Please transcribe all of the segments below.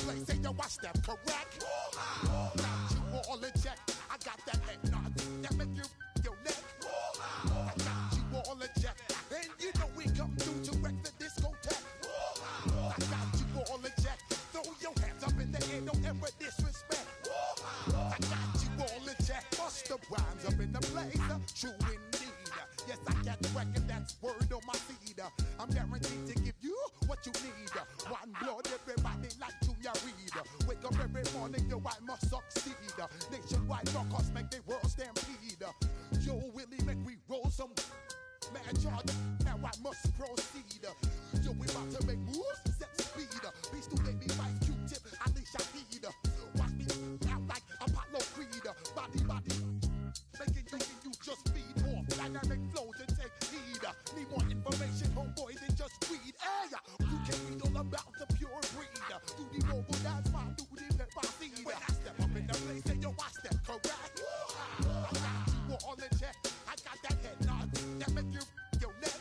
place, say yo, I step correct. Got you all in check. I got that head nod that make you your neck. I got you all in check, and you know we come through to wreck the discotheque. I got you all in check. Throw your hands up in the air, don't ever disrespect. I got you all in check. Bust the rhymes up in the place, true indeed. Yes, I got the record, that's word on my feed. I'm guaranteed to give you what you need. One blood, everybody like Junior Reed. Wake up every morning, yo, I must succeed. Nationwide rockers make the world stampede. Yo, Willie, make we roll some mad charge. Now I must proceed. Yo, we about to make moves, set speed. Beast to baby, wife, Q-tip, Alicia Heed. Watch me out like Apollo Creed. Body, making you just feed off dynamic flows and take heed. Need more information, homeboy, than just read. Hey, you can read all about the pure breed. Do the vocal dance, my duty, let my seed. When I step up in the place, say yo, I step correct. I got you all in check. I got that head nod that make you your neck.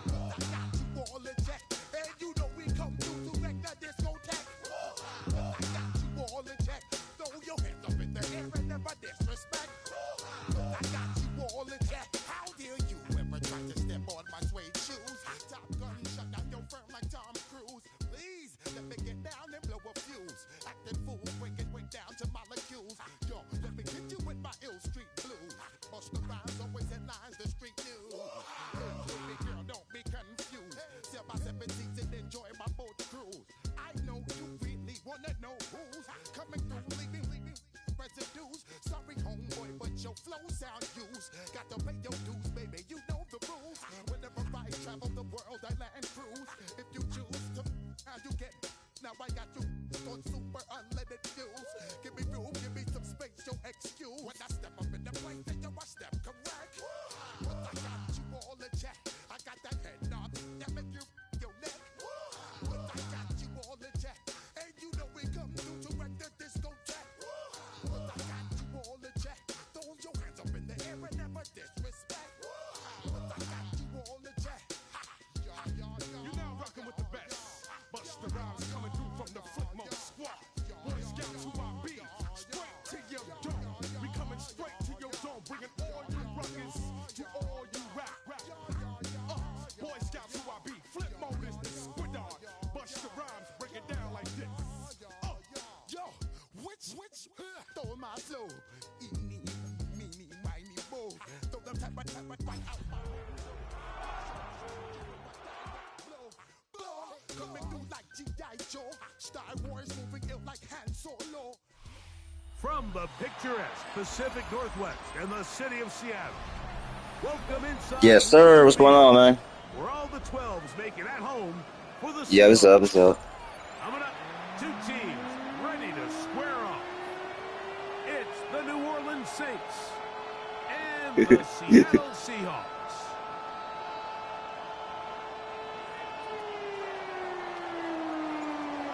I got you all in check, and you know we come through to wreck the discotheque. I got you all in check. Throw your hands up in the air and never disrespect. I got you all in check. How dare you ever try to step on my suede shoes? Top Gun shut down your firm like Tom Cruise. Please let me get down and blow a fuse. Acting fool, breaking way down to molecules. Yo, let me get you with my ill street blues. Bust the rhymes, always headlines, the street news. Baby girl, don't be confused. Sell my 17s and enjoy my boat cruise. I know you really wanna know who's coming through, leaving residues. Sorry, homeboy, but your flow sound used. Got to pay your dues, baby, you know the rules. Whenever I travel the world, I land cruise. If you choose to, how you get. Now I got you on super unlimited views. Give me room, give me some space, your excuse. When I step up in the place, then yo, I step correct. But I got you all in check. I got that head nod that make you your neck. But I got you all in check, and you know we come through to wreck the discotheque. But I got you all in check. Throw your hands up in the air and never disrespect. But I got you all in check. You're now rocking with the best. Bust the rhymes coming through from the footmost squad. Boy Scouts who I be. Straight to your dome. We coming straight to your dome. Bringing all you ruckus to all you rap. Boy Scouts who I be. Flip mode is the squid dog. Bust the rhymes, break it down like this. Yo, which, throw my flow. Eeny, meeny, miny, mo. Throw them type of right out. Blow, coming through like G.I. Joe. Star Wars moving ill like Han Solo. From the picturesque Pacific Northwest and the city of Seattle, welcome inside. Yes, sir. What's going on, man? Where all the 12s make it at home for the Yeah, what's up? What's up? Coming up, two teams ready to square off. It's the New Orleans Saints and the Seattle Seahawks.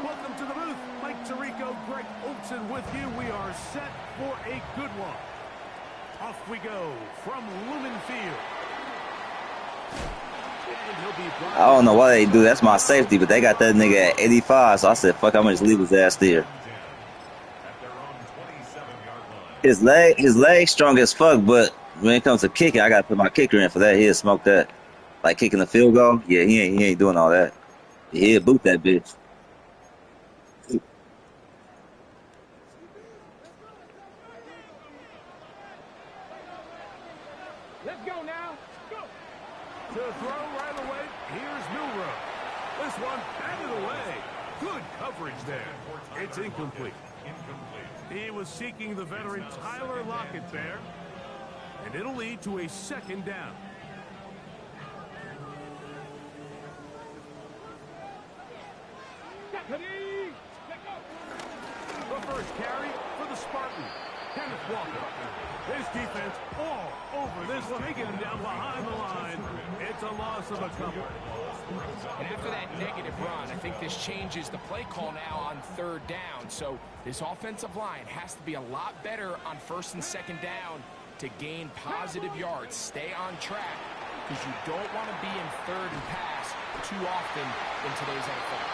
Welcome to the booth. Mike Tirico, Greg Olson with you. We are set for a good one. Off we go from Lumen Field. I don't know why they do. That's my safety, but they got that nigga at 85, so I said, fuck, I'm gonna just leave his ass there. His leg strong as fuck, but when it comes to kicking, I gotta put my kicker in for that. He'll smoke that. Like kicking the field goal, yeah, he ain't doing all that. He'll boot that bitch. Let's go now. Go. To throw right away, here's Milrow. This one out of the way. Good coverage there. It's incomplete. He was seeking the veteran Tyler Lockett there. And it'll lead to a second down. The first carry for the Spartans. Kenneth Walker. His defense all over this one, taking him down behind the line. It's a loss of a couple. And after that negative run, I think this changes the play call now on third down. So this offensive line has to be a lot better on first and second down to gain positive yards. Stay on track because you don't want to be in third and pass too often in today's NFL.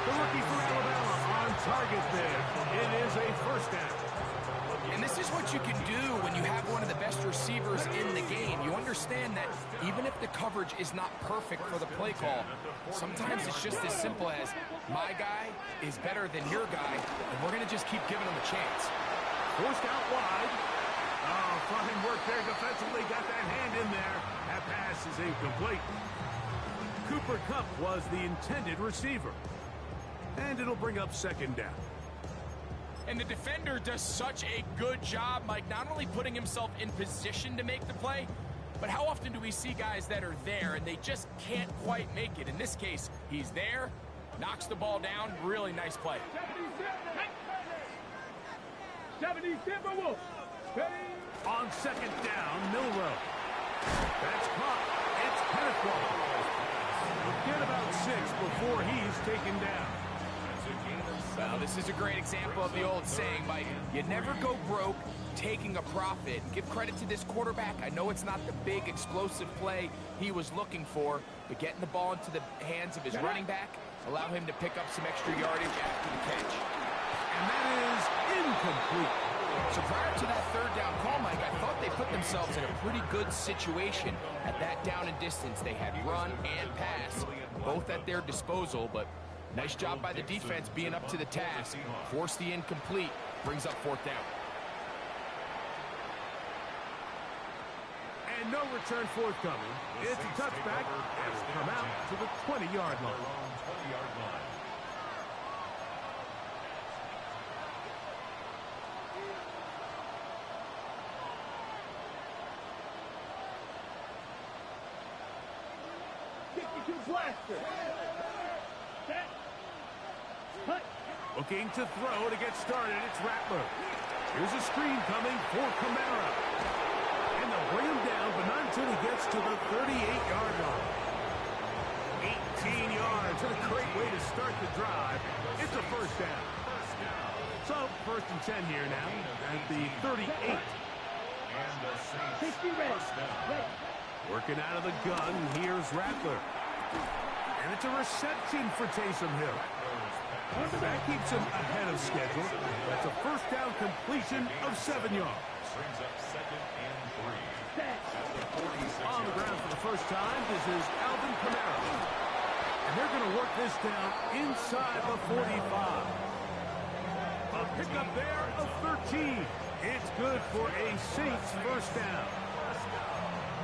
The rookie from Alabama on target there. It is a first down. And this is what you can do when you have one of the best receivers in the game. You understand that even if the coverage is not perfect for the play call, sometimes it's just as simple as my guy is better than your guy, and we're going to just keep giving him a chance. Forced out wide. Oh, fine work there defensively. Got that hand in there. That pass is incomplete. Cooper Kupp was the intended receiver. And it'll bring up second down. And the defender does such a good job, Mike, not only putting himself in position to make the play, but how often do we see guys that are there and they just can't quite make it? In this case, he's there, knocks the ball down, really nice play. 77 Wolf. On second down, Milrow. That's caught. It's Petticoat. He'll get about 6 before he's taken down. Well, this is a great example of the old saying, Mike. You never go broke taking a profit. Give credit to this quarterback. I know it's not the big explosive play he was looking for, but getting the ball into the hands of his running back, allow him to pick up some extra yardage after the catch. And that is incomplete. So prior to that third down call, Mike, I thought they put themselves in a pretty good situation at that down and distance. They had run and pass, both at their disposal, but nice job by the defense being up to the task. Forced the incomplete, brings up fourth down. And no return forthcoming. It's a touchback, and will come out to the 20-yard line. Looking to throw to get started, it's Rattler. Here's a screen coming for Kamara. And they'll bring him down, but not until he gets to the 38-yard line. 18 yards, and a great way to start the drive. It's a first down. So, first and 10 here now at the 38. Working out of the gun, here's Rattler. And it's a reception for Taysom Hill. That keeps him ahead of schedule. That's a first down completion of 7 yards. On the ground for the first time, this is Alvin Kamara. And they're going to work this down inside the 45. A pickup there of 13. It's good for a Saints first down.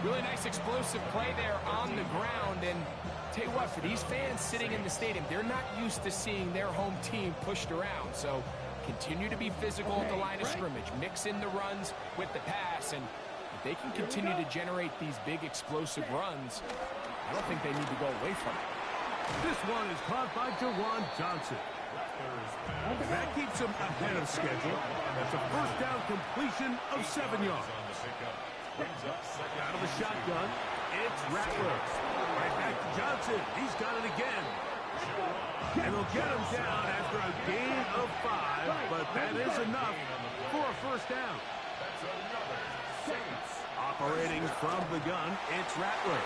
Really nice explosive play there on the ground, and tell you what, for these fans sitting in the stadium, they're not used to seeing their home team pushed around, so continue to be physical at the line of scrimmage, mix in the runs with the pass, and if they can continue to generate these big explosive runs, I don't think they need to go away from it. This one is caught by Jawan Johnson. That keeps him ahead of schedule. That's a first down completion of 7 yards. Out of the shotgun, it's Rattler. Right back to Johnson. He's got it again. And they'll get him down after a gain of 5, but that is enough for a first down. Operating from the gun, it's Rattler.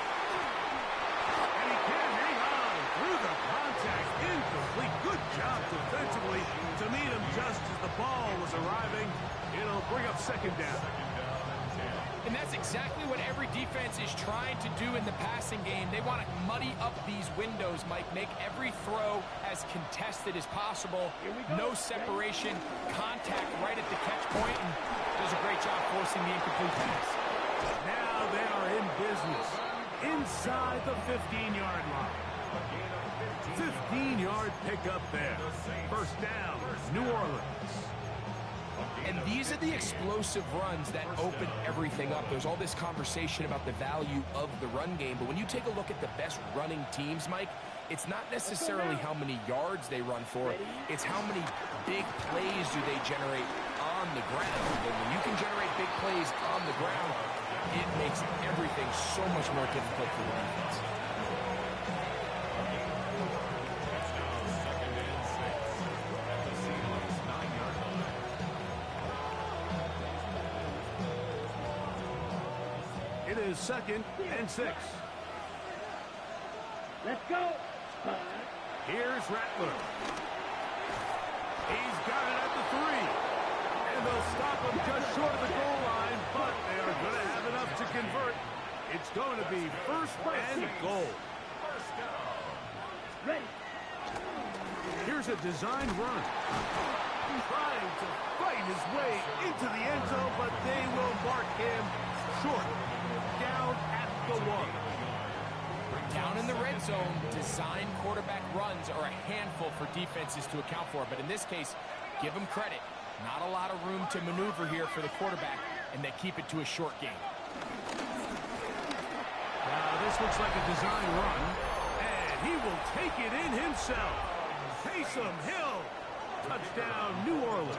And he can hang on through the contact. Incomplete. Good job defensively to meet him just as the ball was arriving. It'll bring up second down. And that's exactly what every defense is trying to do in the passing game. They want to muddy up these windows, Mike, make every throw as contested as possible. No separation, contact right at the catch point, and does a great job forcing the incomplete pass. Now they are in business inside the 15-yard line. 15-yard pickup there. First down, New Orleans. And these are the explosive runs that open everything up. There's all this conversation about the value of the run game, but when you take a look at the best running teams, Mike, it's not necessarily how many yards they run for, it's how many big plays do they generate on the ground. And when you can generate big plays on the ground, it makes everything so much more difficult for the defense. It is 2nd and 6. Let's go. Here's Rattler. He's got it at the 3. And they'll stop him just short of the goal line, but they are going to have enough to convert. It's going to be first and goal. Ready. Here's a design run. Trying to fight his way into the end zone, but they will mark him short. Down at the 1. Down in the red zone, design quarterback runs are a handful for defenses to account for. But in this case, give them credit. Not a lot of room to maneuver here for the quarterback, and they keep it to a short game. Now this looks like a design run, and he will take it in himself. Taysom Hill. Touchdown, New Orleans.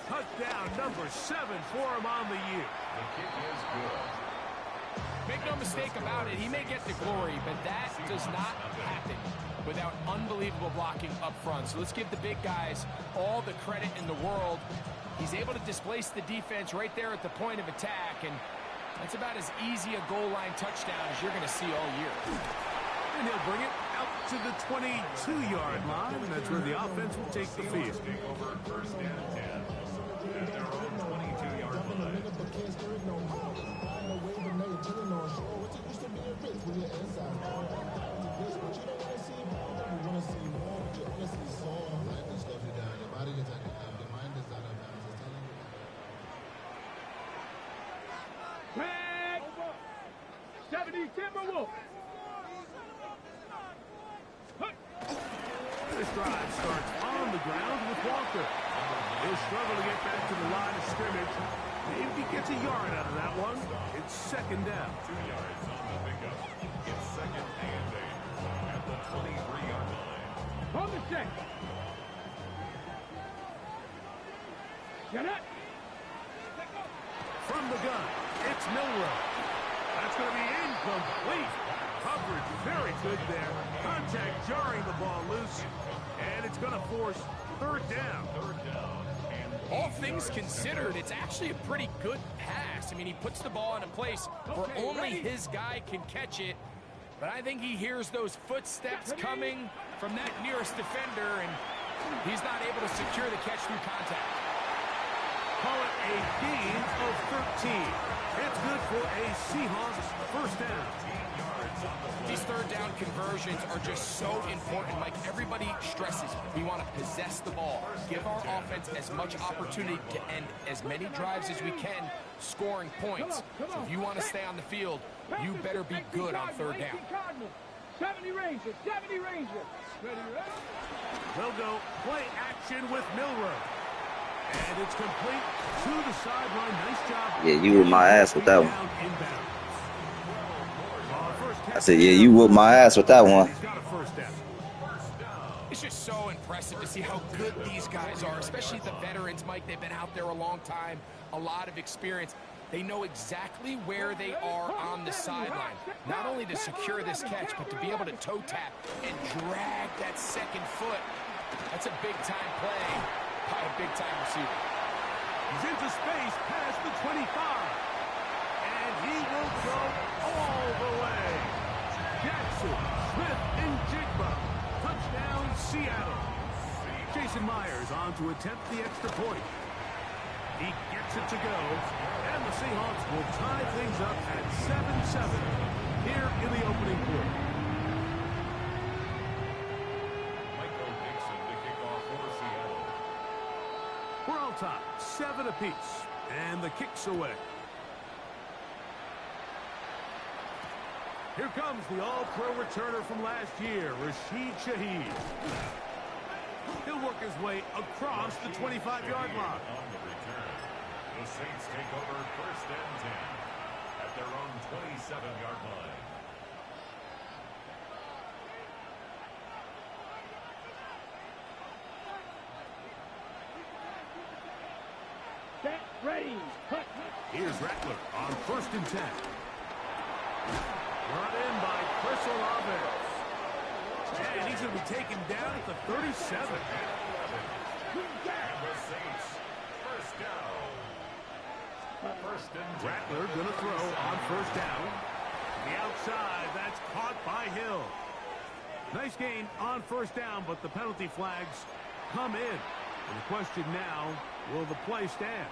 Touchdown number 7 for him on the year. The kick is good. Make no mistake about it, he may get the glory, but that does not happen without unbelievable blocking up front. So let's give the big guys all the credit in the world. He's able to displace the defense right there at the point of attack, and that's about as easy a goal line touchdown as you're going to see all year. And he'll bring it out to the 22-yard line. That's where the offense will take the field. Take over first and 10 at their own 22-yard line. Tag. 70 Timberwolves. This drive starts on the ground with Walker. He'll struggle to get back to the line of scrimmage. Maybe he gets a yard out of that one. It's second down. 2 yards on the pickup. It's second and 8 at the 23-yard line. Hold the check. Get it. From the gun, it's Milrow. That's going to be incomplete. Coverage very good there. Contact jarring the ball loose. And it's going to force third down. All things considered, it's actually a pretty good pass. I mean, he puts the ball in a place where only his guy can catch it. But I think he hears those footsteps coming from that nearest defender, and he's not able to secure the catch through contact. Call it a gain of 13. It's good for a Seahawks first down. These third down conversions are just so important. Like everybody stresses, we want to possess the ball, give our offense as much opportunity to end as many drives as we can, scoring points. So if you want to stay on the field, you better be good on third down. 70 Rangers, 70 Rangers. Ready, ready? They'll go play action with Milrow. And it's complete to the sideline. Nice job. Yeah, you whooped my ass with that one. I said, yeah, you whooped my ass with that one. It's just so impressive to see how good these guys are, especially the veterans, Mike. They've been out there a long time, a lot of experience. They know exactly where they are on the sideline, not only to secure this catch, but to be able to toe tap and drag that second foot. That's a big-time play by a big-time receiver. He's into space past the 25. And he will go all the way. Jackson, Smith, and Jigba. Touchdown, Seattle. Jason Myers on to attempt the extra point. He gets it to go. And the Seahawks will tie things up at 7-7 here in the opening quarter. We're on top, 7 apiece, and the kick's away. Here comes the all-pro returner from last year, Rashid Shaheed. He'll work his way across the 25-yard line. On the return, the Saints take over first and 10 at their own 27-yard line. Set, ready, cut. Here's Rattler on first and 10. Brought in by Chris Olave. And he's going to be taken down at the 37. And the Saints, first down. First and 10. Rattler going to throw on first down. The outside, that's caught by Hill. Nice gain on first down, but the penalty flags come in. And the question now, will the play stand?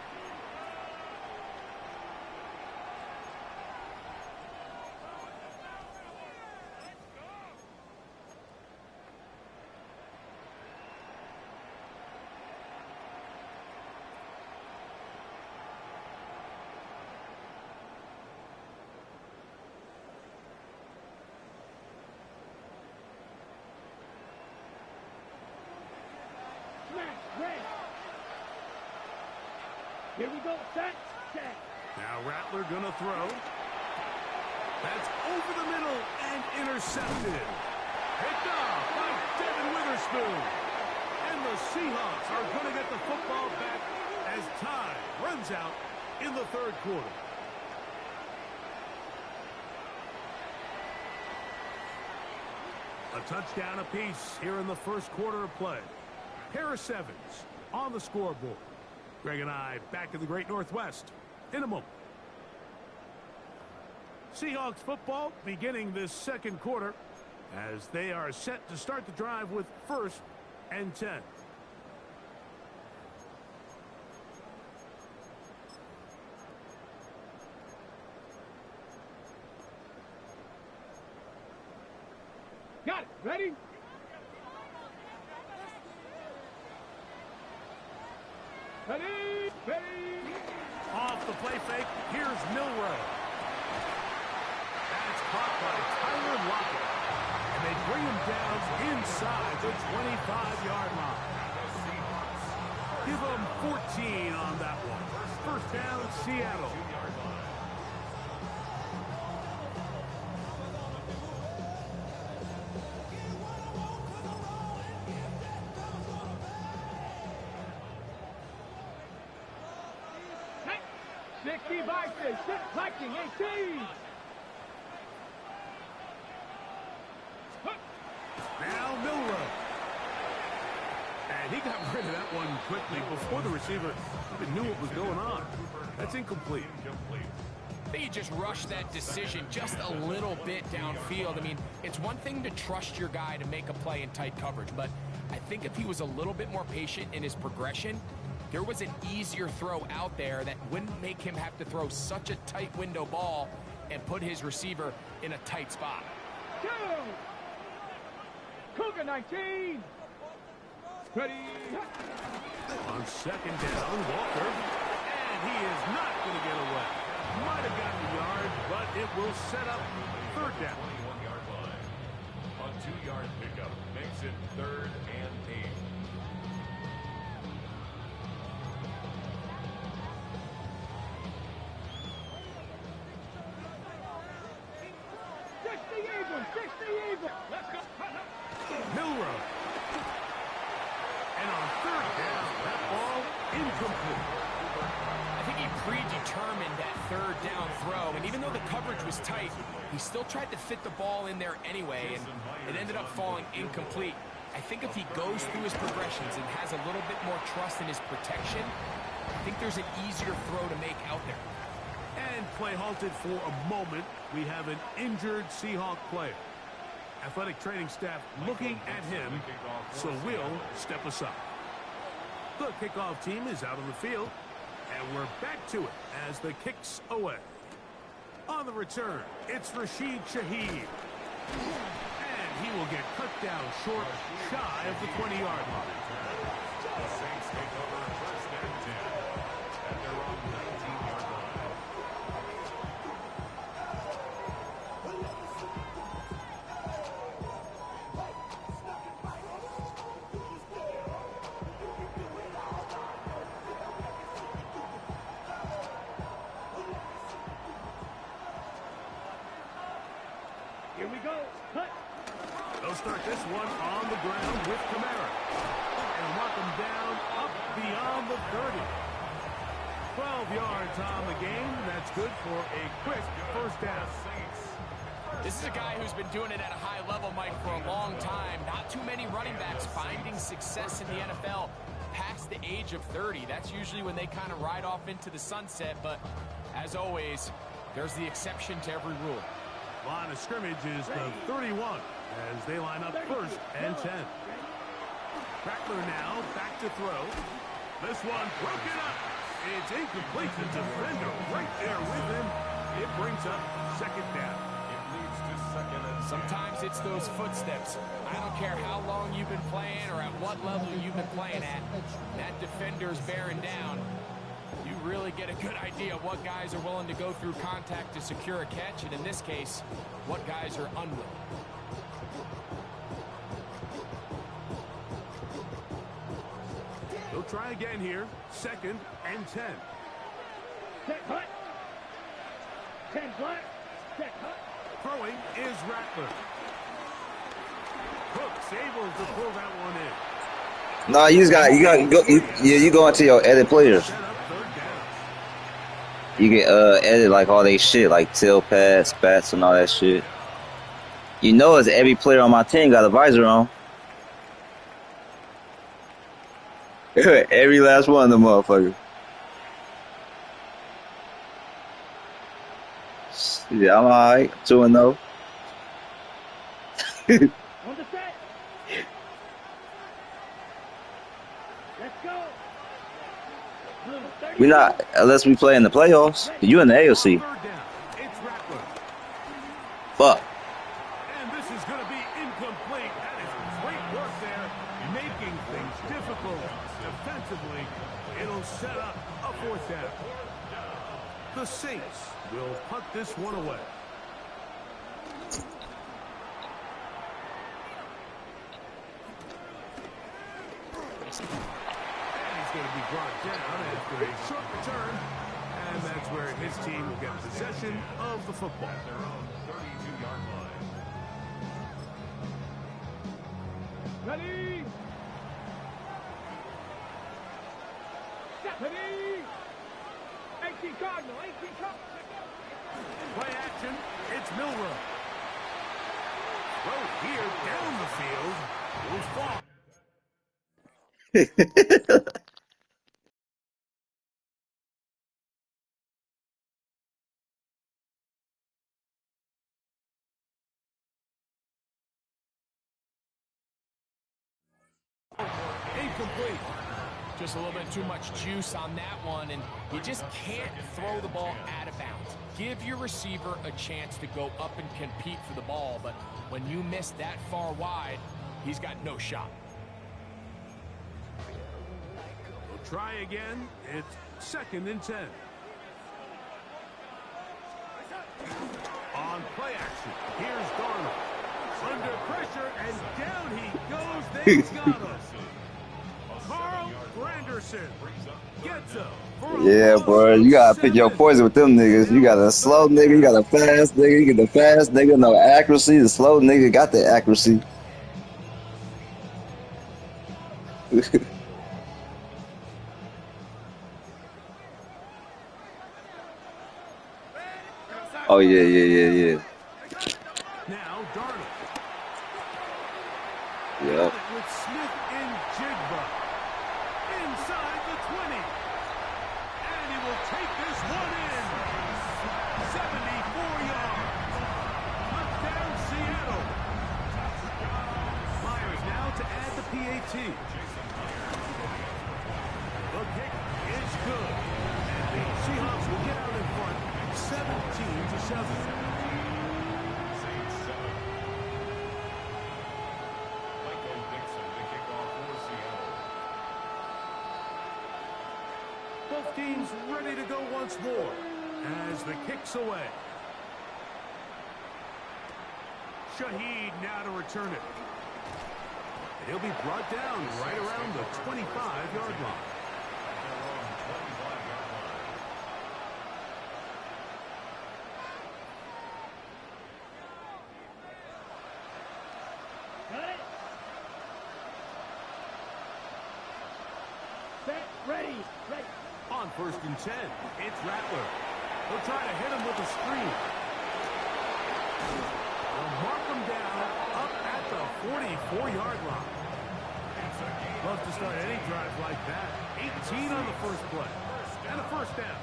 Here we go. Set. Now Rattler gonna throw. That's over the middle and intercepted. Picked off by Devin Witherspoon. And the Seahawks are gonna get the football back as time runs out in the third quarter. A touchdown apiece here in the first quarter of play. Pair of sevens on the scoreboard. Greg and I back in the Great Northwest in a moment. Seahawks football beginning this second quarter as they are set to start the drive with 1st and 10. Got it. Ready? Ready. Off the play fake, here's Milroe. That's caught by Tyler Lockett. And they bring him down inside the 25-yard line. Give them 14 on that one. First down, Seattle. Liking 18. Now Milroe. And he got rid of that one quickly before the receiver even knew what was going on. That's incomplete. I think he just rushed that decision just a little bit downfield. I mean, it's one thing to trust your guy to make a play in tight coverage, but I think if he was a little bit more patient in his progression, there was an easier throw out there that wouldn't make him have to throw such a tight window ball and put his receiver in a tight spot. Cougar 19. Ready. On second down, Walker. And he is not going to get away. Might have gotten a yard, but it will set up third down. 21-yard line. A 2-yard pickup makes it 3rd and 8. Let's go. Milroe. And on third down, that ball incomplete. I think he predetermined that third down throw, and even though the coverage was tight, he still tried to fit the ball in there anyway, and it ended up falling incomplete. I think if he goes through his progressions and has a little bit more trust in his protection, I think there's an easier throw to make out there. And play halted for a moment. We have an injured Seahawk player. Athletic training staff looking at him, so we'll step aside. The kickoff team is out on the field, and we're back to it as the kick's away. On the return, it's Rashid Shaheed. And he will get cut down short, shy of the 20-yard line. The Saints take over 1st and 10 at their own 19-yard line. Here we go. Cut. They'll start this one on the ground with Kamara. And mark him down up beyond the 30. 12 yards on the game. That's good for a quick first down. This is a guy who's been doing it at a high level, Mike, for a long time. Not too many running backs finding success in the NFL past the age of 30. That's usually when they kind of ride off into the sunset. But as always, there's the exception to every rule. Line of scrimmage is the 31. as they line up first and 10. Rattler now back to throw. This one broken up. It's incomplete. The defender right there with him. It brings up second down. It leads to second and 10. Sometimes it's those footsteps. I don't care how long you've been playing or at what level you've been playing at. That defender's bearing down. You really get a good idea of what guys are willing to go through contact to secure a catch, and in this case, what guys are unwilling. They'll try again here. Second and 10. Set hut. 10 flat. Set hut. Throwing is Rattler. Cook's able to pull that one in. No, you go. You go into your edit players. Set up third down. You can edit like all they shit, like tail pads, spats, and all that shit. You know, it's every player on my team got a visor on. Every last one of them motherfuckers. Yeah, I'm alright. 2-0. On the set. Let's go. Blue, 30. We not unless we play in the playoffs. You in the AOC. Third down. It's Rattler. Fuck. And this is going to be incomplete. That is great work there, making things difficult defensively. It'll set up a fourth down. The Saints will punt this one away. And he's going to be brought down after a short return. And that's where his team will get possession of the football. At their own 32-yard line. Ready. Ready. 18 Cardinal. 18 Cardinal. Play action. It's Milrow. Throw here down the field. Will fall. Incomplete. Just a little bit too much juice on that one, and you just can't throw the ball out of bounds. Give your receiver a chance to go up and compete for the ball, but when you miss that far wide, he's got no shot. We'll try again. It's second and 10. On play action, here's Darnold. Under pressure, and down he goes. They've got us. Carl Granderson gets up. Yeah, bro. You gotta pick your poison with them niggas. You got a slow nigga, you got a fast nigga, you get the fast nigga, no accuracy. The slow nigga got the accuracy. Oh yeah. Now Darnold. Yep. With Smith and Jigba. Inside the 20. And he will take this one in. 74 yards. Touchdown Seattle. Myers now to add the PAT. The kick is good. And the Seahawks will get out in front 17-7. Both teams ready to go once more as the kick's away. Shaheed now to return it. He'll be brought down right around the 25-yard line. Got it. Set. Ready. Ready. On first and 10, it's Rattler. He'll try to hit him with a screen. They'll mark him down up at the 44-yard line. Love to start any drive like that. 18 on the first play. And a first down.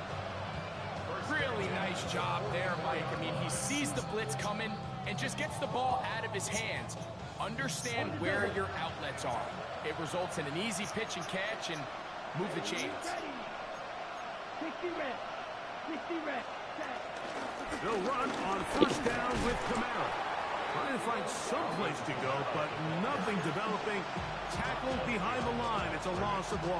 Really nice job there, Mike. I mean, he sees the blitz coming, and just gets the ball out of his hands. Understand where your outlets are. It results in an easy pitch and catch and move the chains. 60 red. 60 red. They'll run on first down with Kamara. Trying to find some place to go, but nothing developing. Tackled behind the line. It's a loss of 1.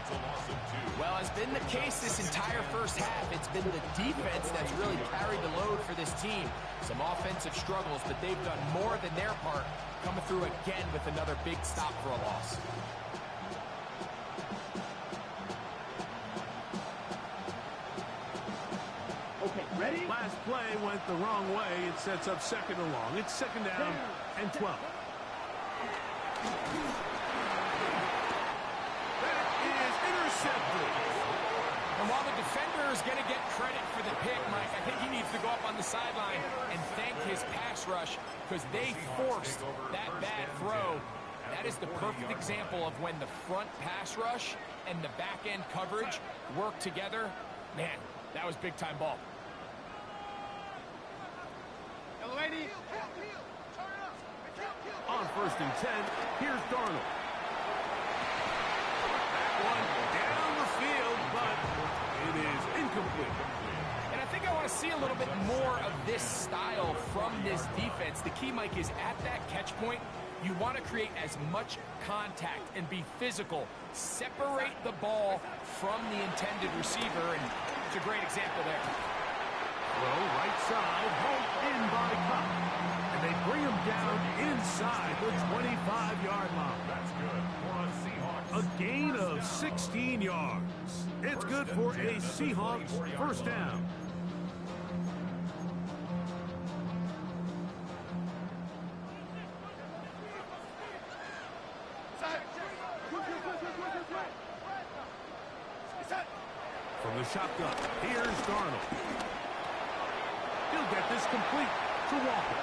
It's a loss of 2. Well, as been the case this entire first half, it's been the defense that's really carried the load for this team. Some offensive struggles, but they've done more than their part, coming through again with another big stop for a loss. Okay, ready? Last play went the wrong way. It sets up second and long. It's second down and 12. That is intercepted. And while the defender is going to get credit for the pick, Mike, I think he needs to go up on the sideline and thank his pass rush because they forced that bad throw. That is the perfect example of when the front pass rush and the back end coverage work together. Man, that was big time ball. On first and 10, here's Darnold. That one down the field, but it is incomplete. And I think I want to see a little bit more of this style from this defense. The key, Mike, is at that catch point, you want to create as much contact and be physical. Separate the ball from the intended receiver, and it's a great example there. Throw right side, home in by Cup. And they bring him down inside the 25-yard line. That's good for a Seahawks. A gain of 16 yards. It's good for a Seahawks first down. From the shotgun, here's Darnold. He'll get this complete to Walker.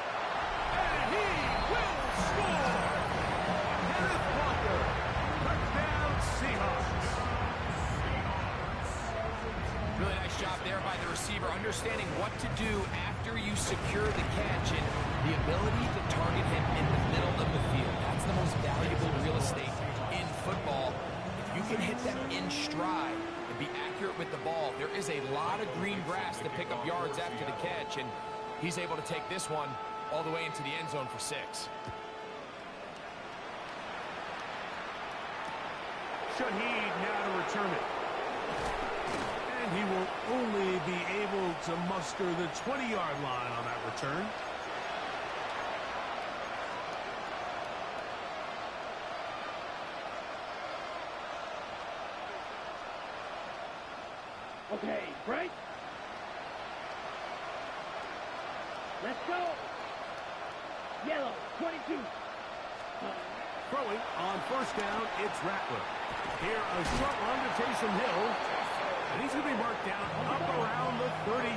And he will score! Kenneth Walker, touchdown Seahawks. Really nice job there by the receiver, understanding what to do after you secure the catch and the ability to target him in the middle of the field. That's the most valuable real estate in football. If you can hit them in stride and be accurate with the ball, there is a lot of green grass to pick up yards after the catch, and he's able to take this one all the way into the end zone for 6. Shaheed now to return it. And he will only be able to muster the 20-yard line on that return. Okay, break. Let's go. Yellow, 22. Throwing on first down, it's Rattler. Here, a short run to Taysom Hill. And he's going to be marked down up around the 33.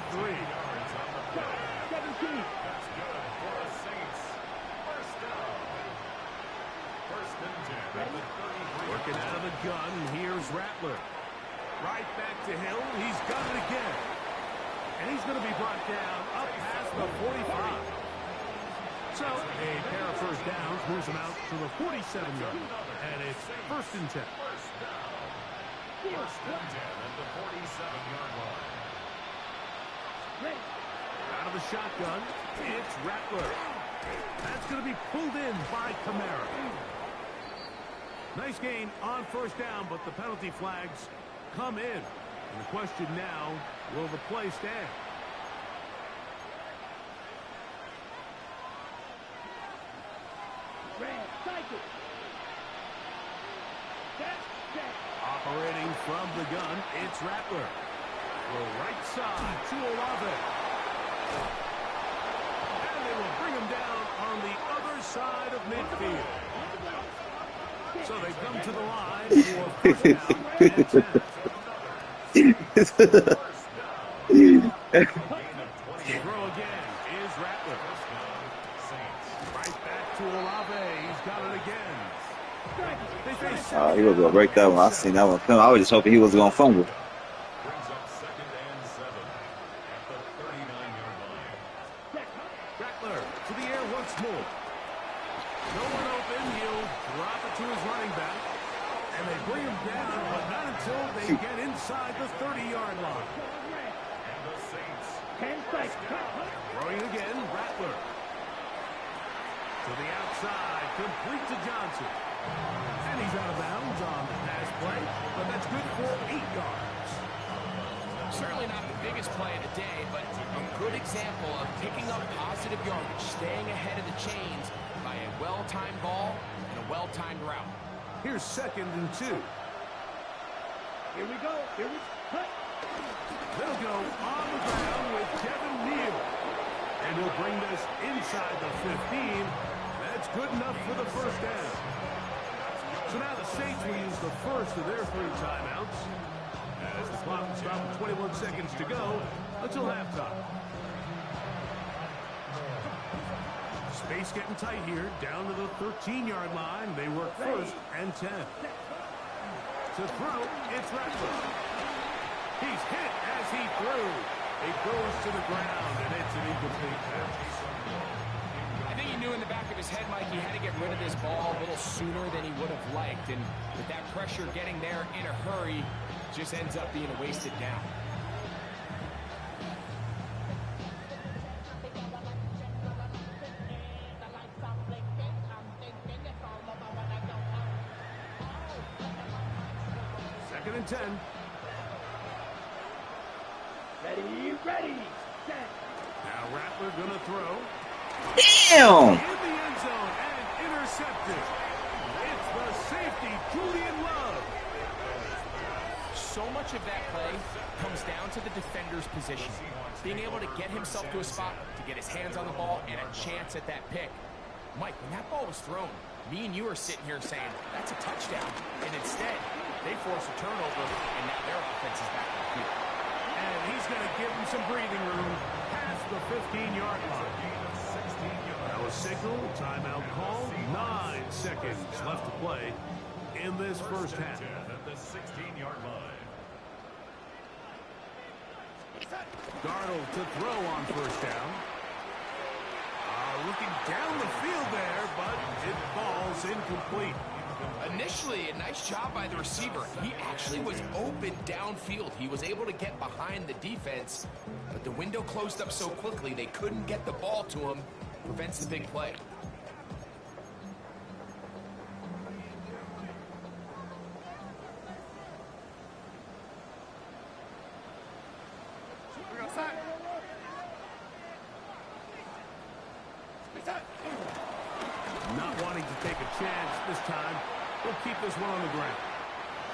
17. That's good for a Saints. First down. First and 10 at the 33. Working out of the gun, here's Rattler. Right back to Hill. He's got it again. And he's going to be brought down up past the 45. So a pair of first downs moves him out to the 47-yard line. And it's first and 10. First down. First and 10 at the 47-yard line. Ready. Out of the shotgun, it's Rattler. That's going to be pulled in by Kamara. Nice gain on first down, but the penalty flags come in. And the question now, will the play stand? Red, cycle. Set. Operating from the gun, it's Rattler. The right side to Olave. And they will bring him down on the other side of midfield. So they come to the line for first down and 10. The throw again is Rattler. Right back to Olave. He's got it again. They face He was gonna break that one. I seen that one come. I was just hoping he was gonna fumble. Brings up second and 7 at the 39-yard line. Rattler to the air once more. No one open. He'll drop it to his running back. And they bring him down, but not until they get inside the 30-yard line. And the Saints. 10 seconds. Throwing again, Rattler. To the outside, complete to Johnson. And he's out of bounds on the pass play, but that's good for 8 yards. Certainly not the biggest play of the day, but a good example of picking up positive yardage, staying ahead of the chains by a well-timed ball and a well-timed route. Here's 2nd and 2. Here we go. Here we go. They'll go on the ground with Kevin Neal. And he'll bring this inside the 15. That's good enough for the first down. So now the Saints will use the first of their 3 timeouts. As the clock will stop with 21 seconds to go until halftime. Space getting tight here, down to the 13-yard line. They work 1st and 10. To throw, it's Rattler. He's hit as he threw. It goes to the ground, and it's an incomplete pass. I think he knew in the back of his head, Mike, he had to get rid of this ball a little sooner than he would have liked. And with that pressure getting there in a hurry, just ends up being a wasted down. Second and 10. Ready, set. Now Rattler gonna throw. Damn! In the end zone and intercepted. It's the safety, Julian Love. So much of that play comes down to the defender's position. Being able to get himself to a spot, to get his hands on the ball, and a chance at that pick. Mike, when that ball was thrown, me and you are sitting here saying, that's a touchdown. And instead, they force a turnover, and now their offense is back on the field. And he's going to give him some breathing room past the 15-yard line. Now a signal, timeout call, 9 seconds left to play in this first half. At the 16-yard line. Darnold to throw on first down. Looking down the field there, but it falls incomplete. Initially, a nice job by the receiver. He actually was open downfield. He was able to get behind the defense, but the window closed up so quickly they couldn't get the ball to him. Prevents the big play. Not wanting to take a chance this time, he'll keep this one on the ground.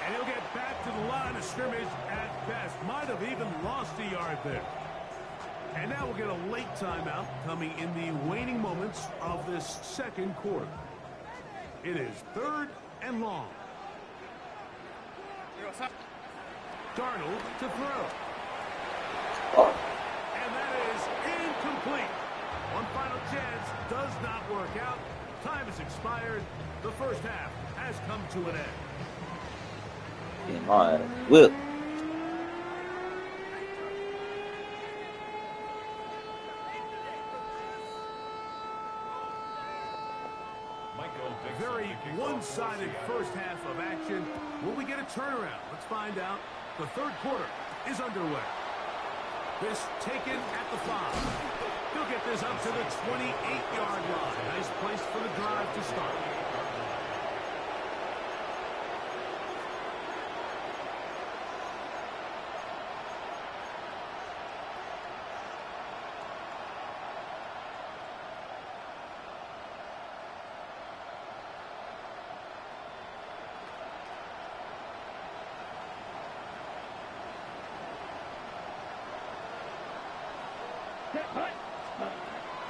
And he'll get back to the line of scrimmage at best. Might have even lost a yard there. And now we'll get a late timeout coming in the waning moments of this second quarter. It is 3rd and long. Darnold to throw. And that is incomplete. One final chance does not work out. Time has expired. The first half has come to an end. Yeah, my whip. Very one-sided first half of action. Will we get a turnaround? Let's find out. The third quarter is underway. This taken at the 5. He'll get this up to the 28-yard line. Nice place for the drive to start.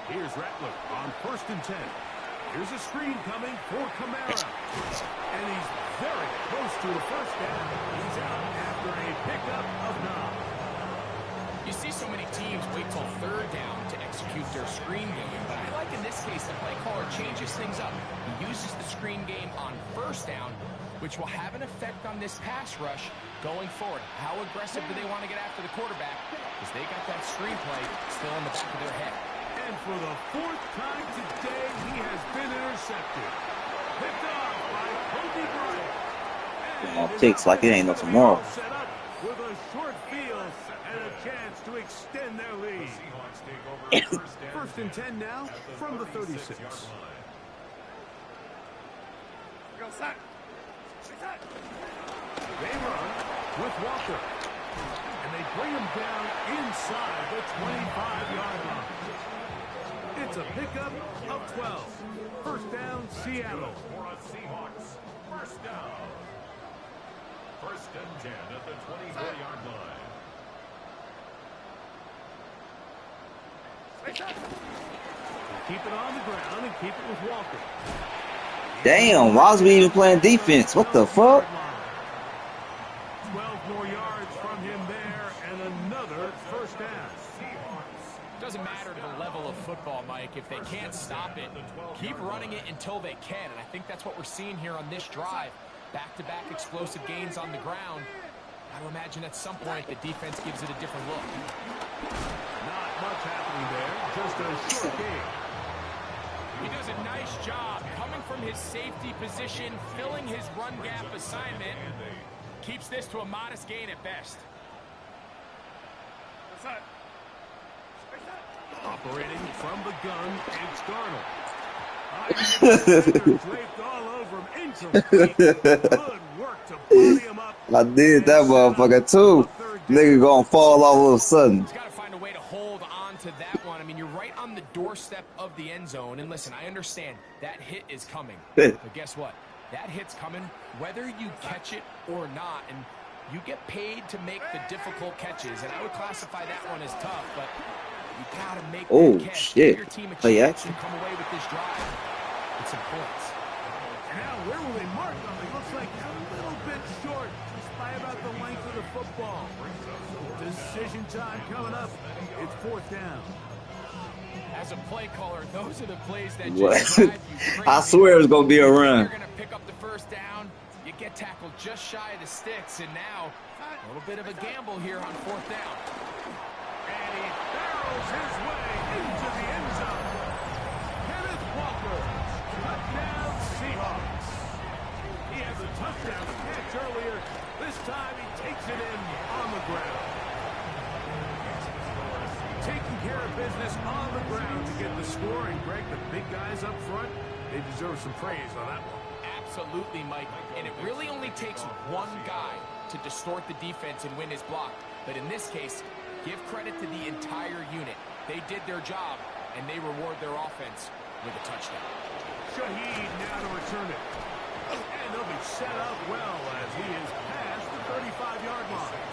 Here's Rattler on 1st and 10. Here's a screen coming for Kamara. And he's very close to a first down. He's out after a pickup of 9. You see so many teams wait till 3rd down to execute their screen game, but I like in this case the play caller changes things up. He uses the screen game on 1st down, which will have an effect on this pass rush going forward. How aggressive do they want to get after the quarterback? Because they got that screen play still in the back of their head. And for the fourth time today, he has been intercepted. Picked off by Kobe Bryant. All picks like it ain't no tomorrow. Set up with a short field and a chance to extend their lead. First and 10 now from the 36. They run with Walker. And they bring him down inside the 25-yard line. It's a pickup of 12. First down, Seattle. First down. First and 10 at the 24-yard line. Keep it on the ground and keep it with Walker. Damn, why was we even playing defense? What the fuck? 12 more yards from him there and another first down. Doesn't matter to the level of football, Mike. If they can't stop it, keep running it until they can. And I think that's what we're seeing here on this drive. Back-to-back explosive gains on the ground. I would imagine at some point the defense gives it a different look. Not much happening there. Just a short game. He does a nice job coming from his safety position, filling his run gap assignment. Keeps this to a modest gain at best. Operating from the gun, it's Darnold. Draped all over him. Incomplete. Good work to body him up. I did that motherfucker too. Nigga gonna fall all of a sudden. He's got to find a way to hold on to that one. I mean, you're right on the doorstep of the end zone. And listen, I understand that hit is coming. But guess what? That hit's coming whether you catch it or not. And you get paid to make the difficult catches. And I would classify that one as tough, but you got to make that catch. Shit. Give your team a Play chance action. to come away with this drive with some points. Now, where will they mark them? It looks like a little bit short, just by about the length of the football. Decision time coming up. It's fourth down. As a play caller, those are the plays that What? just drive you crazy. I swear it's gonna be a You're run. going to pick up the first down. You get tackled just shy of the sticks, and now a little bit of a gamble here on fourth down. And he barrels his way into the end zone. Kenneth Walker, touchdown Seahawks. He has a touchdown catch earlier. This time he takes it in on the ground. Taking care of business on the ground to get the score. And Greg, the big guys up front, they deserve some praise on that one. Absolutely, Mike. And it really only takes one guy to distort the defense and win his block. But in this case, give credit to the entire unit. They did their job, and they reward their offense with a touchdown. Shaheed now to return it. And they'll be set up well as he is past the 35-yard line.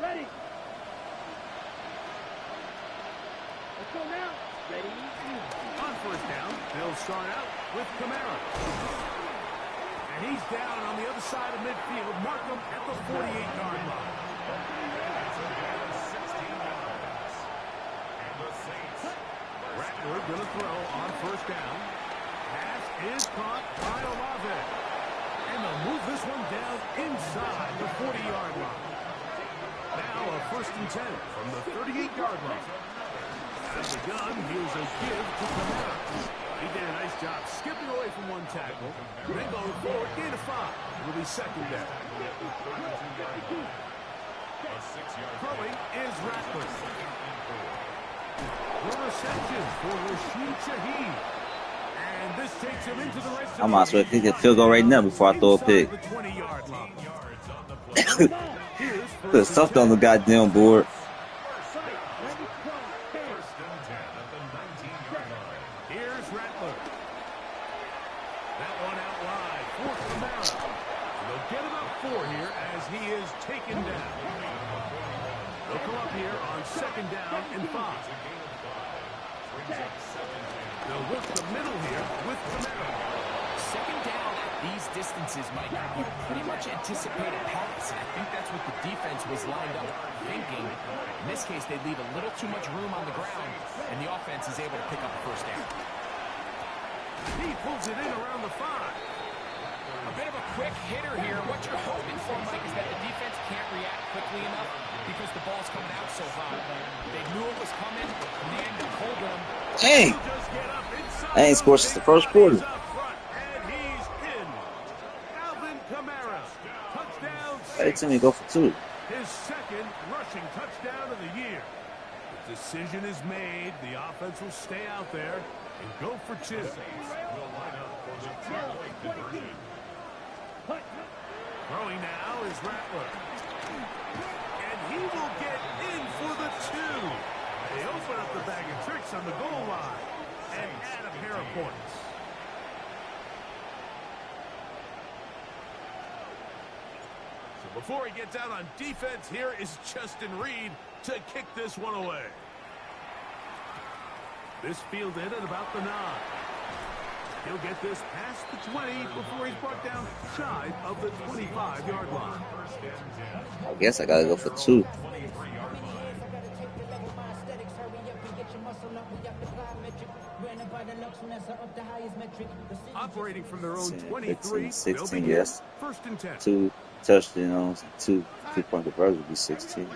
Ready. Let's go now. Ready. On first down, they'll start out with Kamara. And he's down on the other side of midfield. Mark him at the 48-yard line. Rattler going to throw on first down. Pass is caught by Olave. And they'll move this one down inside the 40-yard line. Now a first and 10 from the 38-yard line. Out of the gun, here's a give to Kamara. He did a nice job skipping away from one tackle. Then going forward, gain of 5. It'll be second down. Throwing is Rattler. The reception for Rashid Shaheed. And this takes him into the red zone. I might as well kick a field goal right now before I throw a pick. Inside the 20-yard line. There's something on the goddamn board. Here's Rattler. That one out wide for Kamara. They'll get about 4 here as he is taken down. They'll come up here on second down and 5. They'll work the middle here with Kamara. second down at these distances, Mike, you pretty much anticipate a pass, and I think that's what the defense was lined up thinking. In this case, they leave a little too much room on the ground, and the offense is able to pick up a first down. He pulls it in around the 5. A bit of a quick hitter here. What you're hoping for, Mike, is that the defense can't react quickly enough because the ball's coming out so hot. They knew it was coming, and they ended up holding them. Dang. I ain't scored since the first quarter. Hey, to me, go for 2. His second rushing touchdown of the year. The decision is made. The offense will stay out there and go for 2. Throwing now is Rattler. And he will get in for the 2. They open up the bag of tricks on the goal line and add a pair of points. So before he gets out on defense, here is Justin Reed to kick this one away. This fielded at about the 9. He'll get this past the 20 before he's brought down shy of the 25-yard line. I guess I gotta go for 2. Operating from their own 23, 15, 16, yes. yes. First and 10. 2 touchdowns and 2 2-point conversions would be 16.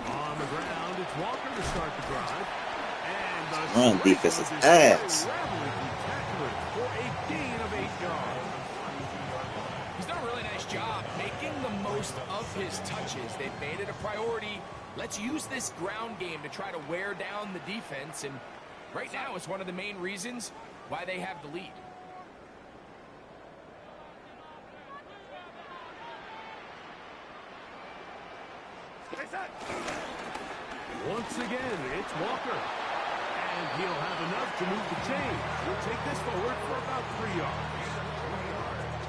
On the ground, it's Walker to start the drive. And the Run defense is ass. For a gain of 8 yards. He's done a really nice job making the most of his touches. They've made it a priority. Let's use this ground game to try to wear down the defense. And right now, it's one of the main reasons why they have the lead. Once again, it's Walker. And he'll have enough to move the chain. He'll take this forward for about 3 yards.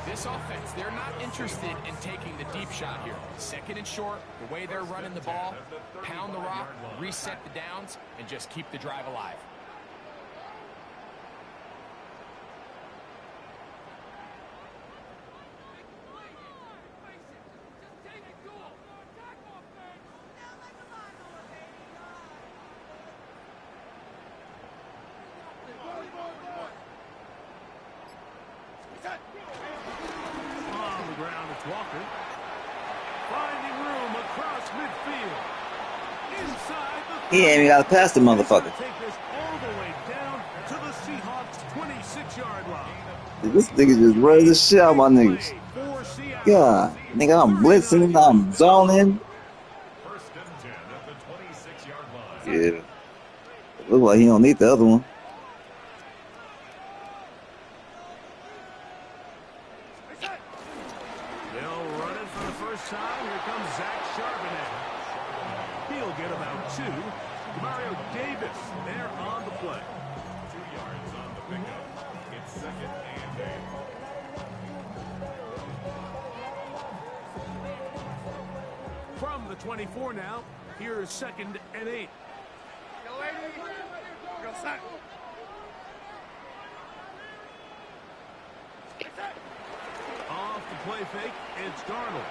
This offense, they're not interested in taking the deep shot here. Second and short, the way they're running the ball, pound the rock, reset the downs, and just keep the drive alive. On the ground, it's Walker. Finding room across midfield. Inside the... He ain't even got to pass the motherfucker. Take this all the way down to the Seahawks' 26-yard line. This nigga just running the shit out of my niggas. God, nigga, I'm blitzing, I'm zoning. First and 10 at the 26-yard line. Yeah. Look like he don't need the other one. They'll run it for the first time. Here comes Zach Charbonnet. He'll get about 2. Mario Davis there on the play. 2 yards on the pickup. It's second and 8. From the 24 now, here's second and 8. Off the play fake, it's Darnold.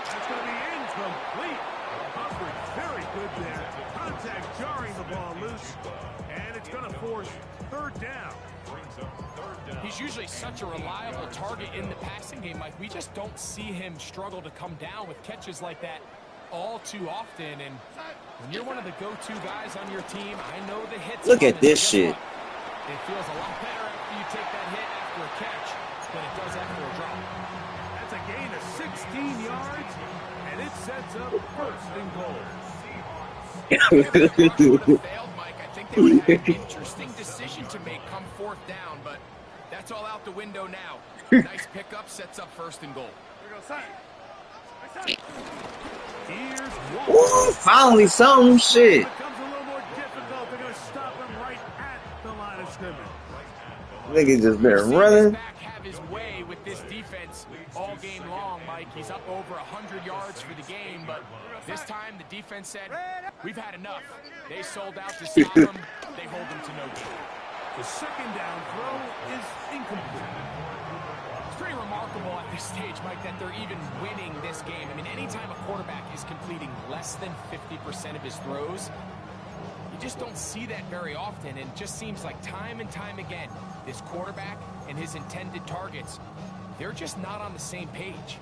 That's going to be incomplete. Coverage very good there. Contact jarring the ball loose, and it's going to force third down. He's usually such a reliable target in the passing game, Mike. We just don't see him struggle to come down with catches like that all too often. And when you're one of the go-to guys on your team, I know the hits. Look at this shit. It feels a lot better after you take that hit after a catch than it does after a drop. That's a gain of 16 yards, and it sets up first and goal. If the rush would have failed, Mike, I think they would have had an interesting decision to make come fourth down, but that's all out the window now. Nice pickup, sets up first and goal. Here's Ooh, finally some shit. becomes a little more difficult. They're going to stop him right at the line of scrimmage. Nigga just been Seeing his running. back have his way with this defense all game long, Mike. He's up over 100 yards for the game, but this time the defense said, we've had enough. They sold out to stop him. They hold him to no gain. The second down throw is incomplete. It's pretty remarkable at this stage, Mike, that they're even winning this game. I mean, anytime a quarterback is completing less than 50% of his throws, you just don't see that very often, and it just seems like time and time again, this quarterback and his intended targets, they're just not on the same page.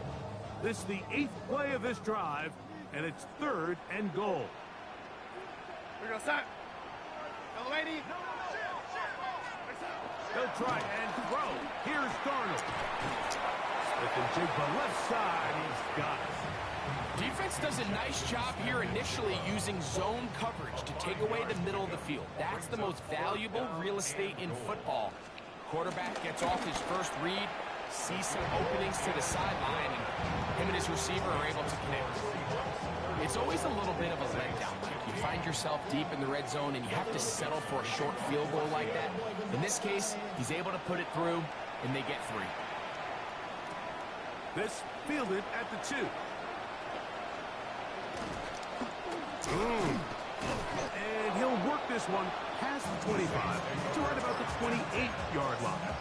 This is the 8th play of this drive, and it's 3rd and goal. We're going to start. Go, lady. They'll try and throw. Here's Darnold. With the jig the left side, he's got it. Defense does a nice job here initially using zone coverage to take away the middle of the field. That's the most valuable real estate in football. Quarterback gets off his first read, sees some openings to the sideline, and him and his receiver are able to connect. It's always a little bit of a letdown. You find yourself deep in the red zone and you have to settle for a short field goal like that. In this case, he's able to put it through, and they get 3. This fielded at the 2. And he'll work this one past the 25 to right about the 28-yard line.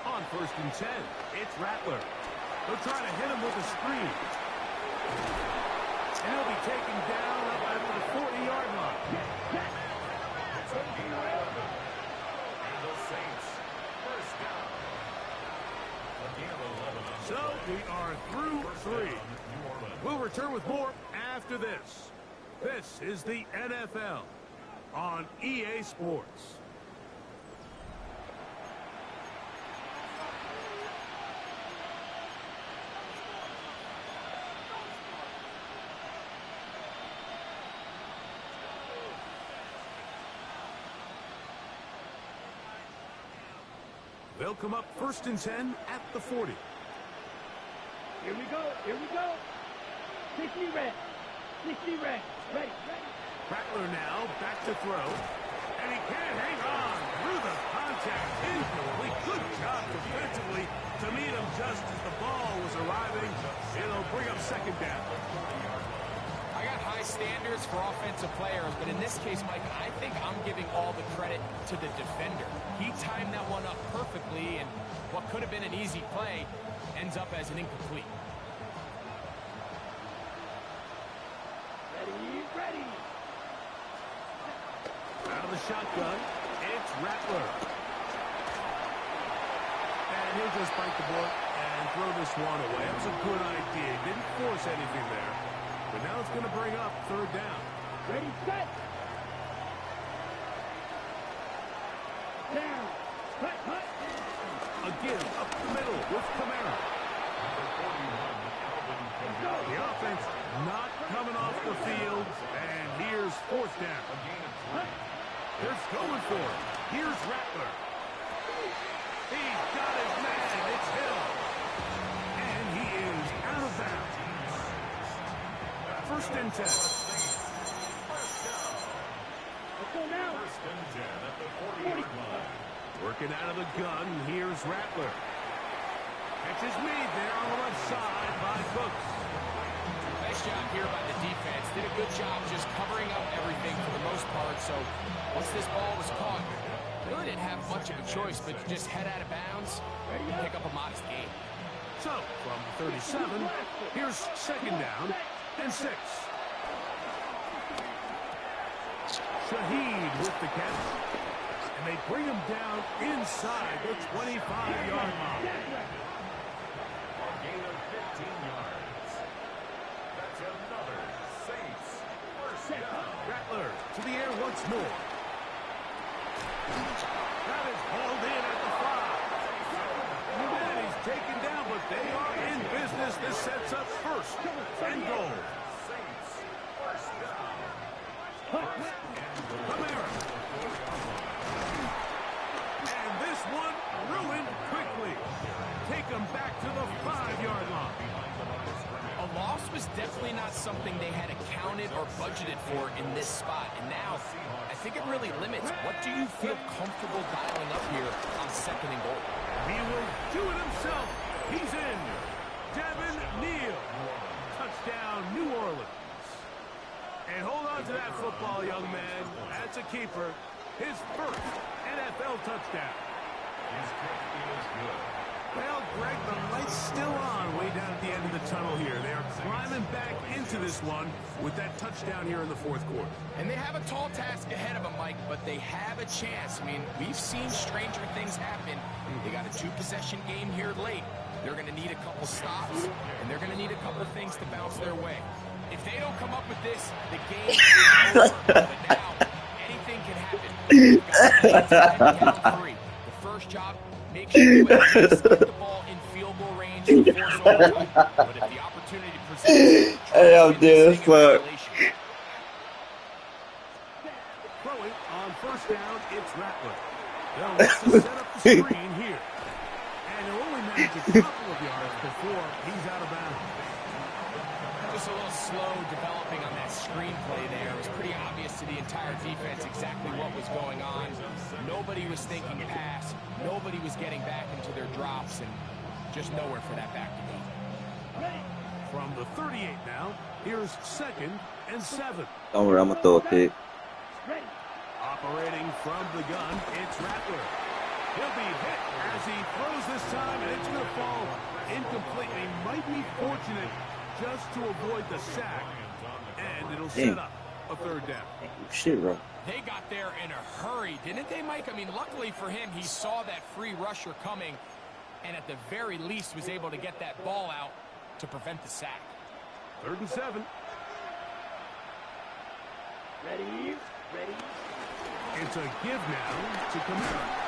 On 1st and 10, it's Rattler. They'll try to hit him with a screen. And he'll be taken down up at the 40-yard line. So we are through 3. We'll return with more after this. This is the NFL on EA Sports. They'll come up 1st and 10 at the 40. Here we go. Here we go. 60 red. 60 red. Ready. Rattler now back to throw. And he can't hang on through the contact. Incomplete. Good job defensively to meet him just as the ball was arriving. It'll bring up 2nd down. I got high standards for offensive players, but in this case, Mike, I think I'm giving all the credit to the defender. He timed that one up perfectly, and what could have been an easy play ends up as an incomplete. Ready. Out of the shotgun, it's Rattler. And he'll just bite the bullet and throw this one away. That was a good idea. Didn't force anything there. But now it's going to bring up 3rd down. Ready, set. Down. Hut. Again, up the middle with Kamara. The offense not coming off the field. And here's 4th down. They're going for it. Here's Rattler. He's got his man. It's Hill. And he is out of bounds. 1st and 10. Let's go now. Working out of the gun, here's Rattler. Catch is made there on the left side by Cooks. Nice job here by the defense. Did a good job just covering up everything for the most part. So once this ball was caught, really didn't have much of a choice but to just head out of bounds and pick up a modest gain. So from 37, here's 2nd down and 6. Shaheed with the catch. And they bring him down inside the 25-yard line. A gain of 15 yards. That's another Saints 1st down. Rattler to the air once more. That is hauled in at the 5. And he's taken down, but they are in business. This sets up 1st and goal. Saints 1st down. Kamara. And this one ruined quickly. Take a them back to the 5-yard line. A loss was definitely not something they had accounted or budgeted for in this spot. And now, I think it really limits what do you feel comfortable dialing up here on 2nd and goal. He will do it himself. He's in. Devin Neal. Touchdown, New Orleans. And hold on to that football, young man. That's a keeper. His first NFL touchdown. His kick is good. Well, Greg, the light's still on way down at the end of the tunnel here. They are climbing back into this one with that touchdown here in the 4th quarter. And they have a tall task ahead of them, Mike, but they have a chance. I mean, we've seen stranger things happen. They got a 2-possession game here late. They're going to need a couple stops, and they're going to need a couple things to bounce their way. If they don't come up with this, the game is over. But now, anything can happen. Down 3. The first job, make sure you at least get the ball in field goal range and force overtime. But if the opportunity presents, Hey, I'm dead as fuck. Throwing on 1st down, it's Rattler. They'll look to set up the screen here. And he'll only manage a couple of yards before he's out of bounds. Just a little slow developing on that screenplay there. It was pretty obvious to the entire defense exactly what was going on. Nobody was thinking pass. Nobody was getting back into their drops, and just nowhere for that back to go. From the 38 now, here's 2nd and 7. Don't worry, I'm going to throw a pick. Operating from the gun, it's Rattler. He'll be hit as he throws this time, and it's going to fall incomplete. He might be fortunate just to avoid the sack, and it'll set up a 3rd down. Shit, bro. They got there in a hurry, didn't they, Mike? I mean, luckily for him, he saw that free rusher coming, and at the very least was able to get that ball out to prevent the sack. 3rd and 7. Ready? It's a give now to Kamara.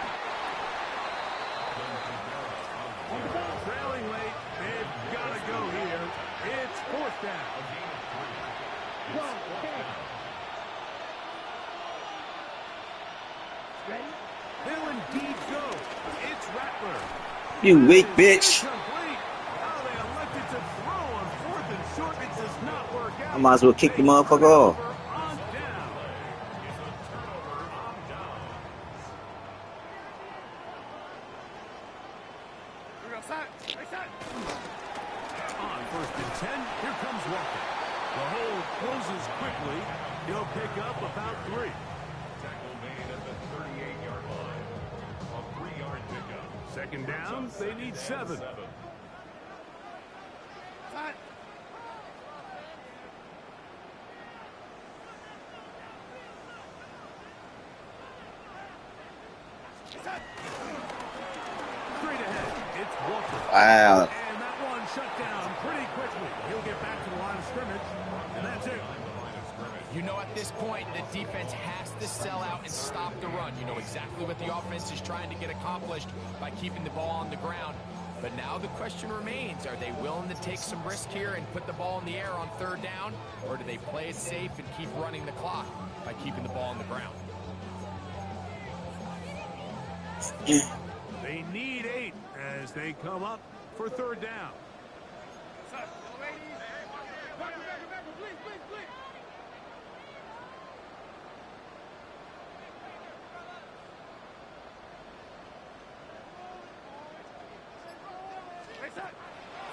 Trailing late, they've got to go here. It's 4th down. They'll indeed go. It's Rattler. You weak bitch. They elected to throw on 4th and short. It does not work out. I might as well kick the motherfucker off. On 1st and 10, here comes Walker. The hole closes quickly. He'll pick up about 3. Tackle made at the 38-yard line. A 3-yard pickup. 2nd down, they need 7. Straight ahead, it's Walker. Wow. And that one shut down pretty quickly. He'll get back to the line of scrimmage, and that's it. You know, at this point, the defense has to sell out and stop the run. You know exactly what the offense is trying to get accomplished by keeping the ball on the ground. But now the question remains, are they willing to take some risk here and put the ball in the air on 3rd down? Or do they play it safe and keep running the clock by keeping the ball on the ground? They need 8 as they come up for 3rd down.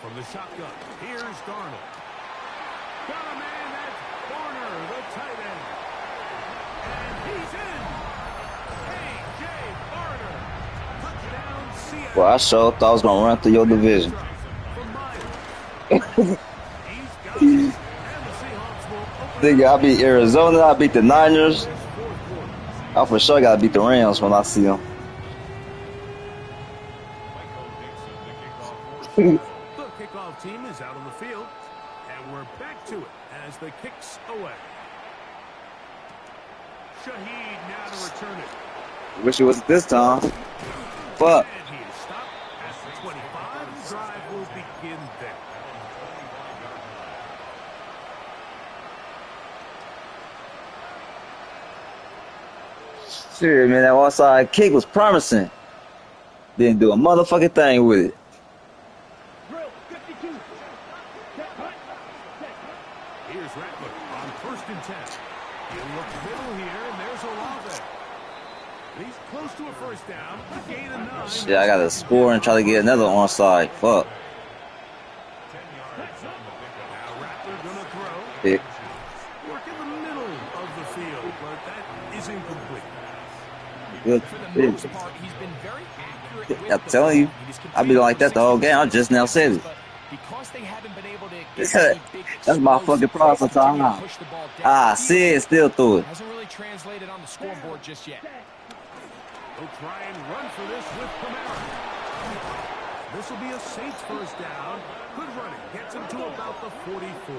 From the shotgun, here's Darnold. Got a man, that's Warner, the tight end. And he's in. A.J. Barner. Touchdown, Seattle. Well, I sure thought I was going to run through your division. Nigga, I beat Arizona, I beat the Niners. I for sure got to beat the Rams when I see them. The kickoff team is out on the field, and we're back to it as the kick's away. Shaheed now to return it. Wish it wasn't this time. Fuck. And he is stopped at the 25. The drive will begin there. Shit, man, that onside kick was promising. Didn't do a motherfucking thing with it. to a first down. A gain of 9. Shit, I gotta score and try to get another onside. Fuck. Now Rattler gonna throw. Pick. Work in the middle of the field, but that is incomplete. Good. For the Pick. most part, he's been very accurate with I'm the telling you, ball. He's I've been like that the whole game. I just now said it. But because they haven't been able to get That's any big my explosive fucking problem plays, continue to sometimes. push the ball Ah, downfield. see it, still threw it. Hasn't really translated on the scoreboard just yet. They'll try and run for this with Camara. This will be a Saints first down. Good running. Gets him to about the 44.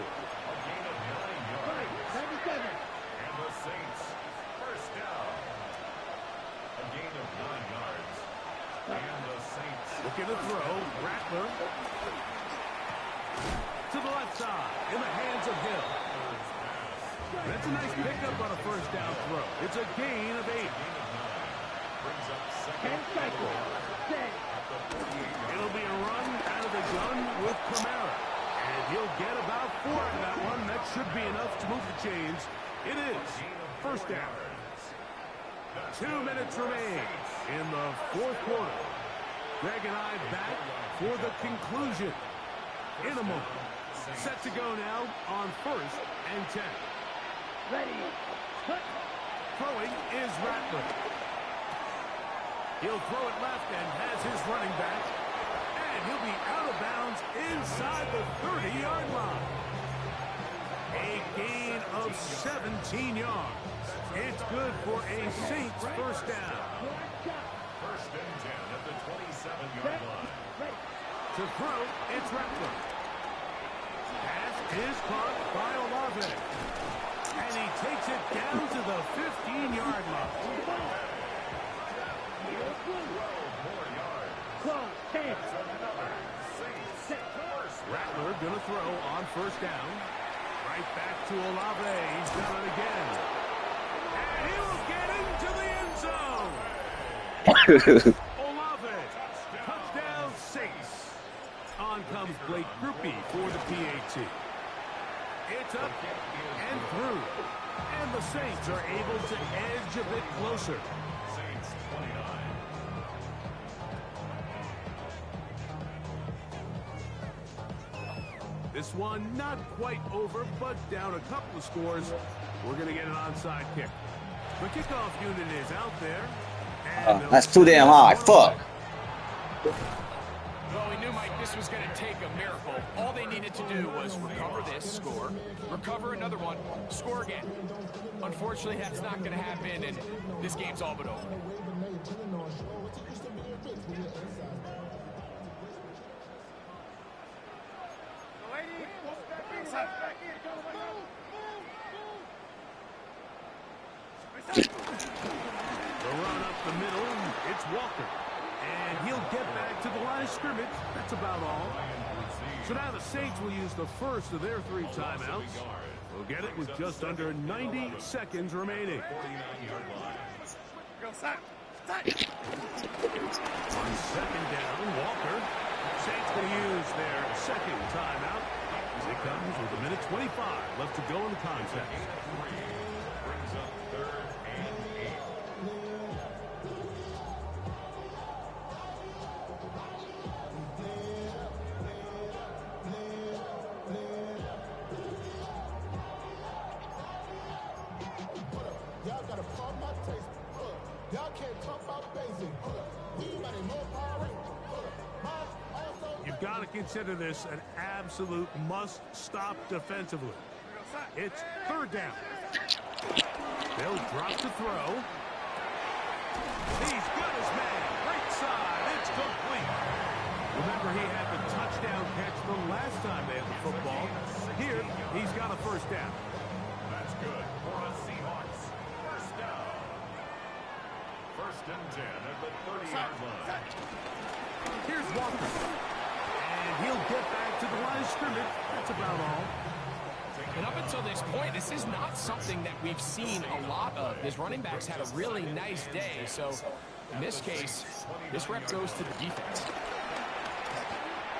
Looking to throw. Rattler. To the left side. In the hands of Hill. That's a nice pickup on a first down throw. It's a gain of 8. It'll be a run out of the gun with Camara. And he'll get about 4 out of that one. That should be enough to move the chains. It is first down. 2 minutes remain in the fourth quarter. Greg and I back for the conclusion in a moment. Set to go now on 1st and 10. Ready. Throwing is Rattler. He'll throw it left and has his running back. And he'll be out of bounds inside the 30-yard line. A gain of 17 yards. It's good for a Saints first down. 1st and 10 at the 27-yard line. To throw, it's Rattler. Pass is caught by Olave. And he takes it down to the 15-yard line. Rattler gonna throw on first down. Right back to Olave. He's done it again. And he'll get into the end zone. Olave. Touchdown Saints. On comes Blake Grupe for the PAT. It's up and through. And the Saints are able to edge a bit closer. Saints 29. This one not quite over, but down a couple of scores. We're going to get an onside kick. The kickoff unit is out there. And That's too damn high. Fuck. Well, we knew, Mike, this was going to take a miracle. All they needed to do was recover this, score, recover another one, score again. Unfortunately, that's not going to happen, and this game's all but over. The run up the middle, it's Walker. And he'll get back to the line of scrimmage. That's about all. So now the Saints will use the first of their 3 timeouts. We'll get it with just under 90 seconds remaining. On 2nd down, Walker. Saints going to use their 2nd timeout. As it comes with 1:25 left to go in the contest. Brings up 3rd and 8. Y'all gotta pump my taste. Y'all can't talk about basic. Anybody more power? You've got to consider this an absolute must-stop defensively. It's 3rd down. They'll drop to throw. He's got his man. Right side. It's complete. Remember, he had the touchdown catch the last time they had the football. Here, he's got a first down. That's good for the Seahawks. First down. 1st and 10 at the 30-yard line. Here's Walker. And he'll get back to the line of scrimmage. That's about all. And up until this point, this is not something that we've seen a lot of. His running backs had a really nice day. So, in this case, this rep goes to the defense.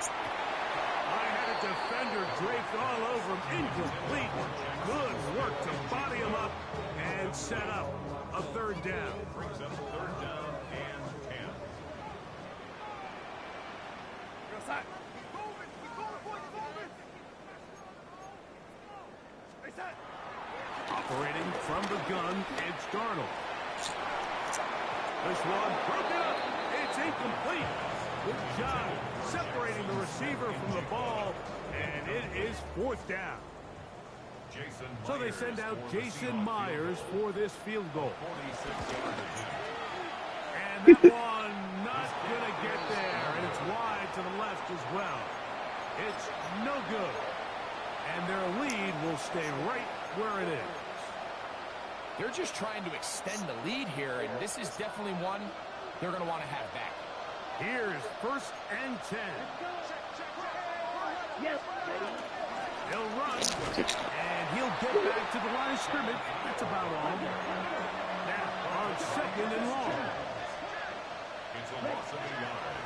I had a defender draped all over him. Incomplete. Good work to body him up and set up a 3rd down. Brings up 3rd down Operating from the gun, it's Darnold. This one broken up. It's incomplete. Good job separating the receiver from the ball, and it is 4th down. So they send out Jason Myers for this field goal. And that one not going to get there, and it's wide to the left as well. It's no good. And their lead will stay right where it is. They're just trying to extend the lead here, and this is definitely one they're going to want to have back. Here's 1st and 10. Yes. He'll run, and he'll get back to the line of scrimmage. That's about all. Now on 2nd and long.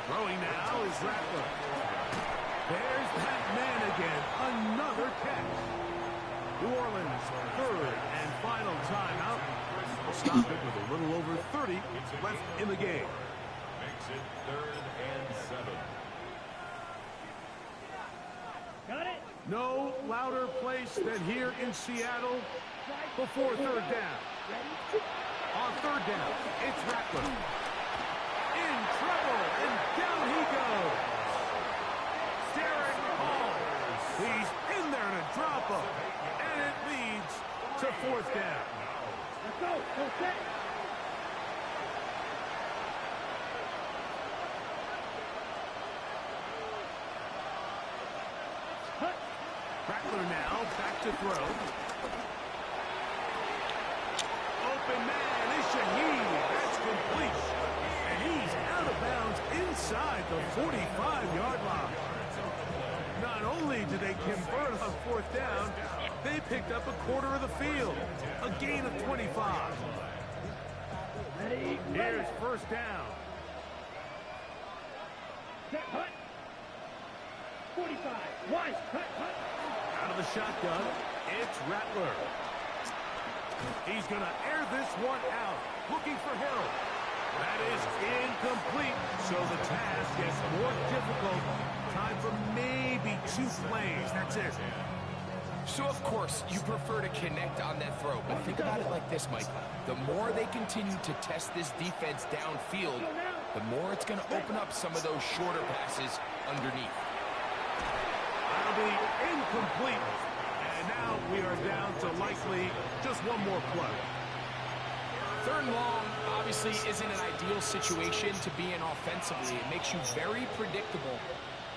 Throwing now is Rattler. There's that man again. Another catch. New Orleans, 3rd and final timeout. We'll stop it with a little over 30 left in the game. Makes it 3rd and 7. Got it. No louder place than here in Seattle before 3rd down. On 3rd down, it's Rattler. In trouble, and down he goes. Derek Hall. He's in there to drop him. And it leads to 4th down. Let's go. Go set. Rattler now back to throw. Open man is Shaheed. That's complete. And he's out of bounds inside the 45-yard line. Not only did they convert on 4th down, they picked up a quarter of the field. A gain of 25. Ready. Here's 1st down. Set. Hut. 45. One. Hut. Hut. Out of the shotgun, it's Rattler. He's going to air this one out, looking for Hill. That is incomplete, so the task gets more difficult. Time for maybe 2 plays. That's it. So, of course, you prefer to connect on that throw, but think about it like this, Mike. The more they continue to test this defense downfield, the more it's going to open up some of those shorter passes underneath. That'll be incomplete. And now we are down to likely just one more play. 3rd and long obviously isn't an ideal situation to be in offensively. It makes you very predictable,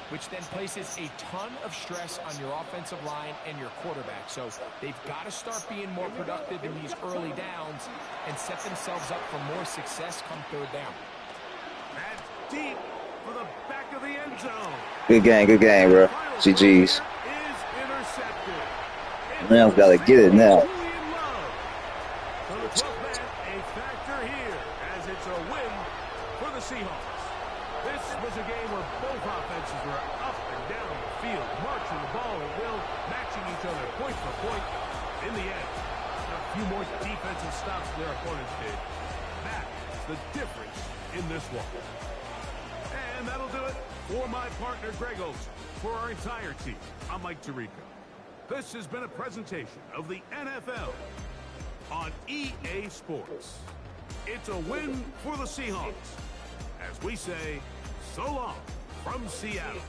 which then places a ton of stress on your offensive line and your quarterback. So they've got to start being more productive in these early downs and set themselves up for more success come 3rd down. That's deep for the back of the end zone. Good game, bro. GG's. Is intercepted. Rams got to get it now. So the 12th man, a factor here as it's a win for the Seahawks. This was a game where both offenses were up and down the field, marching the ball at will, matching each other point for point. In the end, a few more defensive stops their opponents did. That's the difference in this one. And that'll do it for my partner, Greg Olson. For our entire team, I'm Mike Tirico. This has been a presentation of the NFL on EA Sports. It's a win for the Seahawks. As we say, so long from Seattle.